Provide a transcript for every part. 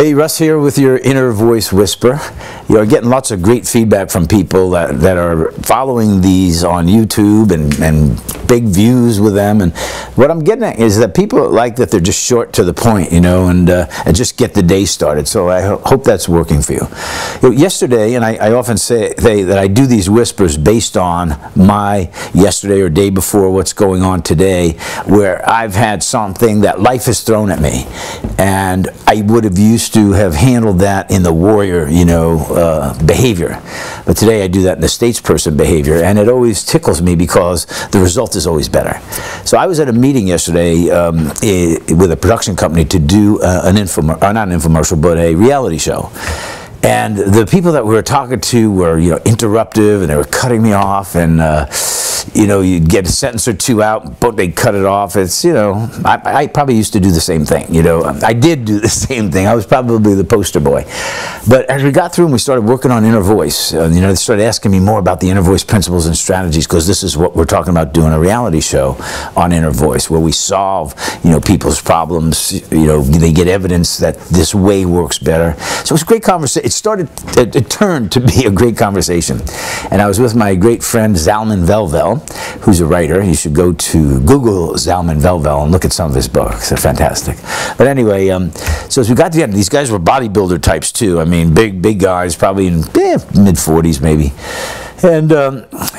Hey, Russ here with your Inner Voice Whisper. You're getting lots of great feedback from people that are following these on YouTube and big views with them. And what I'm getting at is that people like that they're just short to the point, you know, and just get the day started. So I hope that's working for you. Yesterday, and I often say that I do these whispers based on my yesterday or day before, what's going on today, where I've had something that life has thrown at me. And I would have used to have handled that in the warrior, you know, behavior. But today I do that in the statesperson behavior, and it always tickles me because the result is always better. So I was at a meeting yesterday with a production company to do not an infomercial, but a reality show. And the people that we were talking to were, you know, interruptive, and they were cutting me off, and you know, you get a sentence or two out, but they cut it off. It's, you know, I probably used to do the same thing, you know. I did do the same thing. I was probably the poster boy. But as we got through and we started working on inner voice, you know, they started asking me more about the inner voice principles and strategies, because this is what we're talking about doing a reality show on inner voice, where we solve, you know, people's problems. You know, they get evidence that this way works better. So it was a great conversation. It turned to be a great conversation. And I was with my great friend Zalman Velvel, who's a writer. You should go to Google Zalman Velvel and look at some of his books. They're fantastic. But anyway, so as we got to the end, these guys were bodybuilder types too. I mean, big guys, probably in mid-40s maybe. And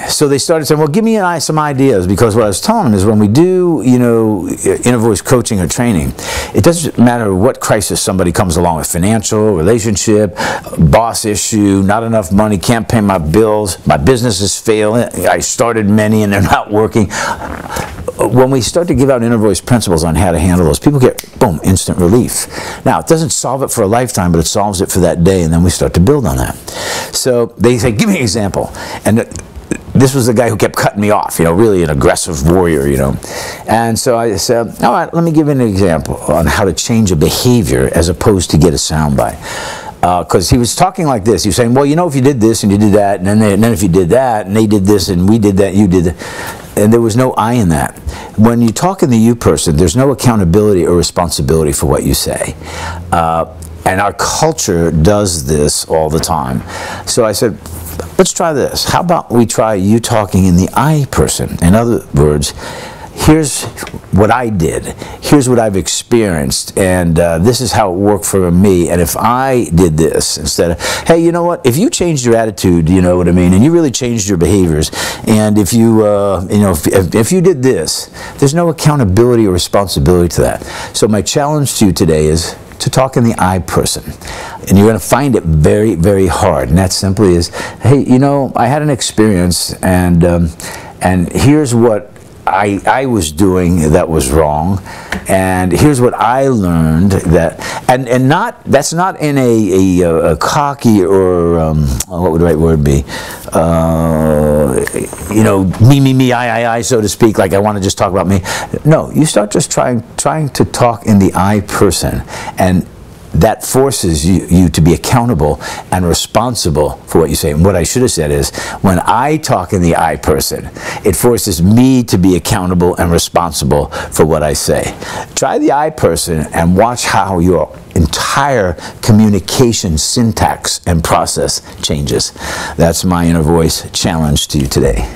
so they started saying, well, give me some ideas, because what I was telling them is when we do, you know, inner voice coaching or training, it doesn't matter what crisis somebody comes along with, financial, relationship, boss issue, not enough money, can't pay my bills, my business is failing, I started many and they're not working. When we start to give out inner voice principles on how to handle those, people get, boom, instant relief. Now, it doesn't solve it for a lifetime, but it solves it for that day, and then we start to build on that. So they say, give me an example. And this was the guy who kept cutting me off, you know, really an aggressive warrior, you know. And so I said, all right, let me give you an example on how to change a behavior as opposed to get a soundbite. Because he was talking like this. He was saying, well, you know, if you did this and you did that, and then if you did that, and they did this and we did that, you did that. And there was no I in that. When you talk in the you person, there's no accountability or responsibility for what you say. And our culture does this all the time. So I said, let's try this. How about we try you talking in the I person? In other words, here's what I did, here's what I've experienced, and this is how it worked for me, and if I did this, instead of, hey, you know what, if you changed your attitude, you know what I mean, and you really changed your behaviors, and if you, you know, if you did this, there's no accountability or responsibility to that. So my challenge to you today is to talk in the I person. And you're going to find it very, very hard. And that simply is, hey, you know, I had an experience, and here's what I was doing that was wrong, and here's what I learned that, and not, that's not in a cocky or what would the right word be, you know, me, I, so to speak, like I want to just talk about me. No, you start just trying to talk in the I person, and that forces you to be accountable and responsible for what you say. And what I should have said is, when I talk in the I person, it forces me to be accountable and responsible for what I say. Try the I person and watch how your entire communication syntax and process changes. That's my inner voice challenge to you today.